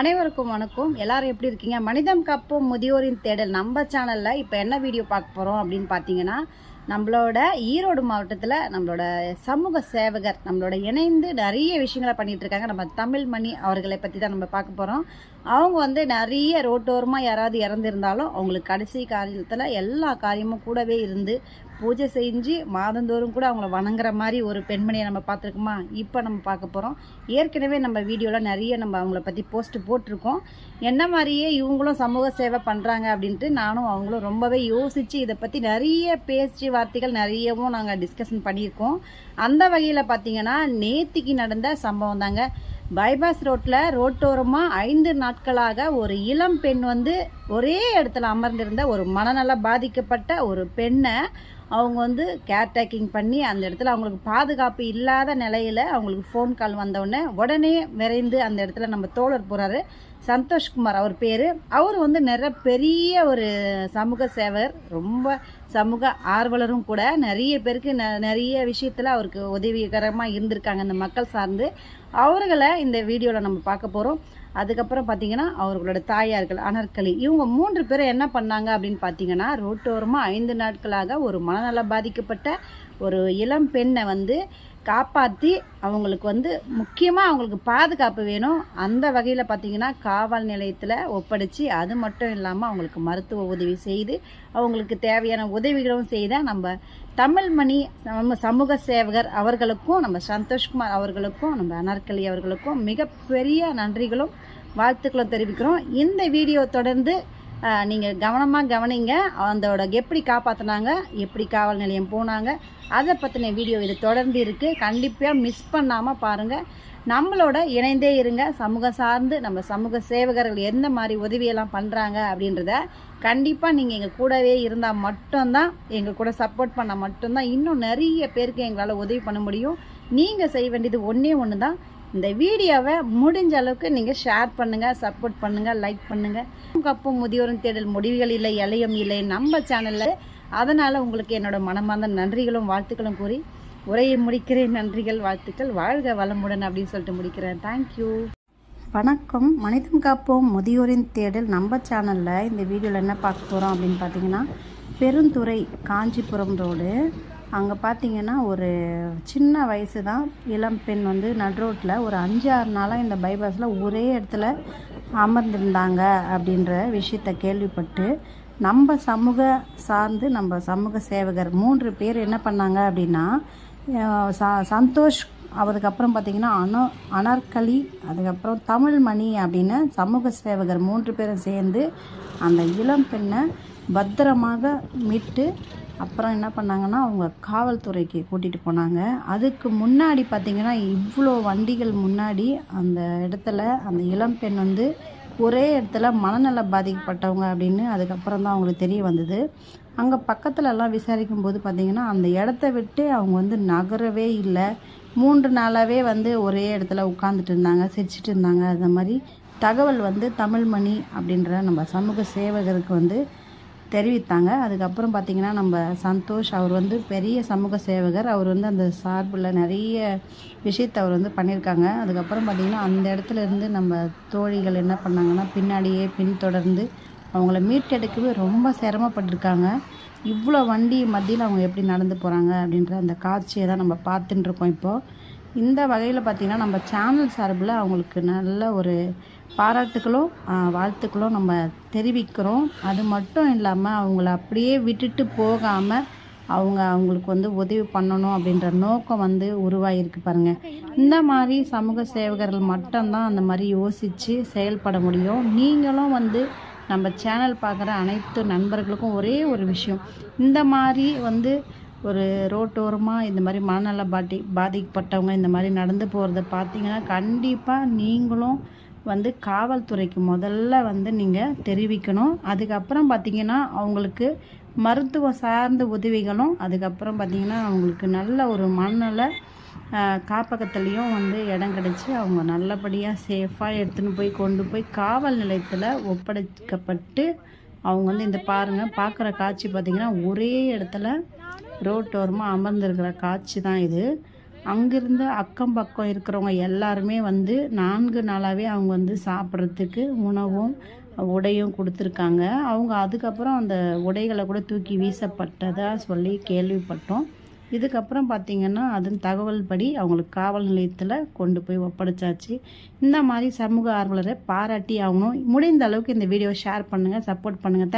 அனைவருக்கும் வணக்கம். எல்லாரும் எப்படி இருக்கீங்க? மனிதம் காப்போம் முதியோரின் தேடல் நம்ம சேனலில் இப்போ என்ன வீடியோ பார்க்க போகிறோம் அப்படின்னு பார்த்தீங்கன்னா, நம்மளோட ஈரோடு மாவட்டத்தில் நம்மளோட சமூக சேவகர் நம்மளோட இணைந்து நிறைய விஷயங்களை பண்ணிகிட்டு இருக்காங்க. நம்ம தமிழ்மணி அவர்களை பற்றி தான் நம்ம பார்க்க போகிறோம். அவங்க நிறைய ரோட்டோரமாக யாராவது இறந்துருந்தாலும் அவங்களுக்கு கடைசி காரியத்தில் எல்லா காரியமும் கூடவே இருந்து பூஜை செஞ்சு மாதந்தோறும் கூட அவங்கள வணங்குற மாதிரி ஒரு பெண்மணியை நம்ம பார்த்துருக்கோமா? இப்போ நம்ம பார்க்க போகிறோம். ஏற்கனவே நம்ம வீடியோவில் நிறைய நம்ம அவங்கள பற்றி போஸ்ட் போட்டிருக்கோம். என்ன மாதிரியே இவங்களும் சமூக சேவை பண்ணுறாங்க அப்படின்ட்டு நானும் அவங்களும் ரொம்பவே யோசித்து இதை பற்றி நிறைய பேச்சு வார்த்தைகள் நிறையவும் நாங்கள் டிஸ்கஷன் பண்ணியிருக்கோம். அந்த வகையில் பார்த்திங்கன்னா நேத்திக்கு நடந்த சம்பவம் தாங்க. பைபாஸ் ரோட்டில் ரோட்டோரமாக 5 நாட்களாக ஒரு இளம் பெண் ஒரே இடத்துல அமர்ந்திருந்த ஒரு மனநல பாதிக்கப்பட்ட ஒரு பெண்ணை அவங்க கேர்டேக்கிங் பண்ணி அந்த இடத்துல அவங்களுக்கு பாதுகாப்பு இல்லாத நிலையில் அவங்களுக்கு ஃபோன் கால் உடனே விரைந்து அந்த இடத்துல நம்ம தோழர் போகிறாரு சந்தோஷ்குமார் அவர் பேர். அவர் நிறைய பெரிய ஒரு சமூக சேவகர், ரொம்ப சமூக ஆர்வலரும் கூட. நிறைய பேருக்கு நிறைய விஷயத்தில் அவருக்கு உதவிகரமாக இருந்திருக்காங்க இந்த மக்கள் சார்ந்து. அவர்களை இந்த வீடியோவில் நம்ம பார்க்க போகிறோம். அதுக்கப்புறம் பார்த்தீங்கன்னா அவர்களோட தாயார்கள் அனர்கலி, இவங்க 3 பேரும் என்ன பண்ணாங்க அப்படின்னு பார்த்தீங்கன்னா, ரோட்டோரமாக 5 நாட்களாக ஒரு மனநல பாதிக்கப்பட்ட ஒரு இளம் பெண்ணை காப்பாற்றி அவங்களுக்கு முக்கியமாக அவங்களுக்கு பாதுகாப்பு வேணும். அந்த வகையில் பார்த்திங்கன்னா காவல் நிலையத்தில் ஒப்படைச்சி, அது மட்டும் இல்லாமல் அவங்களுக்கு மருத்துவ உதவி செய்து அவங்களுக்கு தேவையான உதவிகளும் செய்த நம்ம தமிழ்மணி சமூக சேவகர் அவர்களுக்கும், நம்ம சந்தோஷ்குமார் அவர்களுக்கும், நம்ம அனர்கலி அவர்களுக்கும் மிகப்பெரிய நன்றிகளும் வாழ்த்துக்களும் தெரிவிக்கிறோம். இந்த வீடியோ தொடர்ந்து நீங்கள் கவனமாக கவனிங்க. அதோட எப்படி காப்பாற்றினாங்க, எப்படி காவல் நிலையம் போனாங்க, அதை பற்றின வீடியோ இது தொடர்ந்து இருக்குது. கண்டிப்பாக மிஸ் பண்ணாமல் பாருங்கள். நம்மளோட இணைந்தே இருங்க. சமூகம் சார்ந்து நம்ம சமூக சேவகர்கள் எந்த மாதிரி உதவியெல்லாம் பண்ணுறாங்க அப்படின்றத கண்டிப்பாக நீங்கள் எங்கள் கூடவே இருந்தால் மட்டும்தான், எங்கள் கூட சப்போர்ட் பண்ணால் மட்டும்தான் இன்னும் நிறைய பேருக்கு எங்களால் உதவி பண்ண முடியும். நீங்கள் செய்ய வேண்டியது ஒன்று தான், இந்த வீடியோவை முடிஞ்ச அளவுக்கு நீங்கள் ஷேர் பண்ணுங்கள், சப்போர்ட் பண்ணுங்கள், லைக் பண்ணுங்கள். அப்போ முதியோரின் தேடல் முடிவுகள் இல்லை, இளையம் இல்லை நம்ம சேனலில். அதனால் உங்களுக்கு என்னோட மனமார்ந்த நன்றிகளும் வாழ்த்துக்களும் கூறி உரையை முடிக்கிறேன். நன்றிகள், வாழ்த்துக்கள், வாழ்க வளமுடன் அப்படின்னு சொல்லிட்டு முடிக்கிறேன். தேங்க்யூ. வணக்கம். மனிதம் காப்போம் முதியோரின் தேடல் நம்ம சேனலில் இந்த வீடியோவில் என்ன பார்க்க போகிறோம் அப்படின்னு பார்த்தீங்கன்னா, பெருந்துறை காஞ்சிபுரம் ரோடு. அங்கே பார்த்தீங்கன்னா ஒரு சின்ன வயசு தான் இளம் பெண் நடுரோட்டில் ஒரு 5-6 நாளாக இந்த பைபாஸில் ஒரே இடத்துல அமர்ந்திருந்தாங்க அப்படின்ற விஷயத்தை கேள்விப்பட்டு நம்ம சமூக சார்ந்து நம்ம சமூக சேவகர் 3 பேர் என்ன பண்ணாங்க அப்படின்னா, சந்தோஷ், அதுக்கப்புறம் பார்த்திங்கன்னா அனர்கலி, அதுக்கப்புறம் தமிழ்மணி அப்படின்னு சமூக சேவகர் 3 பேரும் சேர்ந்து அந்த இளம் பெண்ணை பத்திரமாக மீட்டு அப்புறம் என்ன பண்ணாங்கன்னா அவங்க காவல்துறைக்கு கூட்டிகிட்டு போனாங்க. அதுக்கு முன்னாடி பார்த்திங்கன்னா இவ்வளோ வண்டிகள் முன்னாடி அந்த இடத்துல அந்த இளம் பெண் ஒரே இடத்துல மனநல பாதிக்கப்பட்டவங்க அப்படின்னு அதுக்கப்புறம் தான் அவங்களுக்கு தெரிய வந்தது. அங்கே பக்கத்துலலாம் விசாரிக்கும் போது பார்த்திங்கன்னா அந்த இடத்த விட்டு அவங்க நகரவே இல்லை. 3 நாளாகவே ஒரே இடத்துல உட்காந்துட்டு இருந்தாங்க, சிரிச்சிட்டு இருந்தாங்க. அந்த மாதிரி தகவல் தமிழ்மணி அப்படின்ற நம்ம சமூக சேவகருக்கு தெரிவித்தாங்க. அதுக்கப்புறம் பார்த்திங்கன்னா நம்ம சந்தோஷ் அவர் பெரிய சமூக சேவகர். அவர் அந்த சார்பில் நிறைய விஷயத்தை அவர் பண்ணியிருக்காங்க. அதுக்கப்புறம் பார்த்திங்கன்னா அந்த இடத்துல இருந்து நம்ம தோழிகள் என்ன பண்ணாங்கன்னா பின்னாடியே பின்தொடர்ந்து அவங்கள மீட்டெடுக்கவே ரொம்ப சிரமப்பட்டிருக்காங்க. இவ்வளோ வண்டி மத்தியில் அவங்க எப்படி நடந்து போகிறாங்க அப்படின்ற அந்த காட்சியை தான் நம்ம பார்த்துட்டு இருக்கோம். இப்போது இந்த வகையில் பார்த்திங்கன்னா நம்ம சேனல் சார்பில் அவங்களுக்கு நல்ல ஒரு பாராட்டுகளும் வாழ்த்துக்களும் நம்ம தெரிவிக்கிறோம். அது மட்டும் இல்லாமல் அவங்கள அப்படியே விட்டுட்டு போகாமல் அவங்களுக்கு உதவி பண்ணணும் அப்படின்ற நோக்கம் உருவாகிருக்கு பாருங்கள். இந்த மாதிரி சமூக சேவகர்கள் மட்டும்தான் அந்த மாதிரி யோசித்து செயல்பட முடியும். நீங்களும் நம்ம சேனல் பார்க்குற அனைத்து நண்பர்களுக்கும் ஒரே ஒரு விஷயம், இந்த மாதிரி ஒரு ரோட்டோரமாக இந்த மாதிரி மனநல பாதிக்கப்பட்டவங்க இந்த மாதிரி நடந்து போகிறத பார்த்தீங்கன்னா கண்டிப்பாக நீங்களும் காவல்துறைக்கு முதல்ல நீங்கள் தெரிவிக்கணும். அதுக்கப்புறம் பார்த்திங்கன்னா அவங்களுக்கு மருத்துவ சார்ந்த உதவிகளும், அதுக்கப்புறம் பார்த்திங்கன்னா அவங்களுக்கு நல்ல ஒரு மனநல காப்பகத்துலேயும் இடம் கிடச்சி அவங்க நல்லபடியாக சேஃபாக கொண்டு போய் காவல் நிலையத்தில் ஒப்படைக்கப்பட்டு அவங்க இந்த பாருங்கள் பார்க்குற காட்சி பார்த்திங்கன்னா ஒரே இடத்துல ரோட்டோரமாக அமர்ந்திருக்கிற காட்சி தான் இது. அங்கேருந்து அக்கம் பக்கம் இருக்கிறவங்க எல்லாருமே வந்து 4 நாளாகவே அவங்க வந்து சாப்பிட்றதுக்கு உணவும் உடையும் கொடுத்துருக்காங்க. அவங்க அதுக்கப்புறம் அந்த உடைகளை கூட தூக்கி வீசப்பட்டதாக சொல்லி கேள்விப்பட்டோம். இதுக்கப்புறம் பார்த்திங்கன்னா அதன் தகவல் படி அவங்களுக்கு காவல் நிலையத்தில் கொண்டு போய் ஒப்படைச்சாச்சு. இந்த மாதிரி சமூக ஆர்வலரை பாராட்டி ஆகணும். முடிந்த அளவுக்கு இந்த வீடியோ ஷேர் பண்ணுங்கள், சப்போர்ட் பண்ணுங்கள்.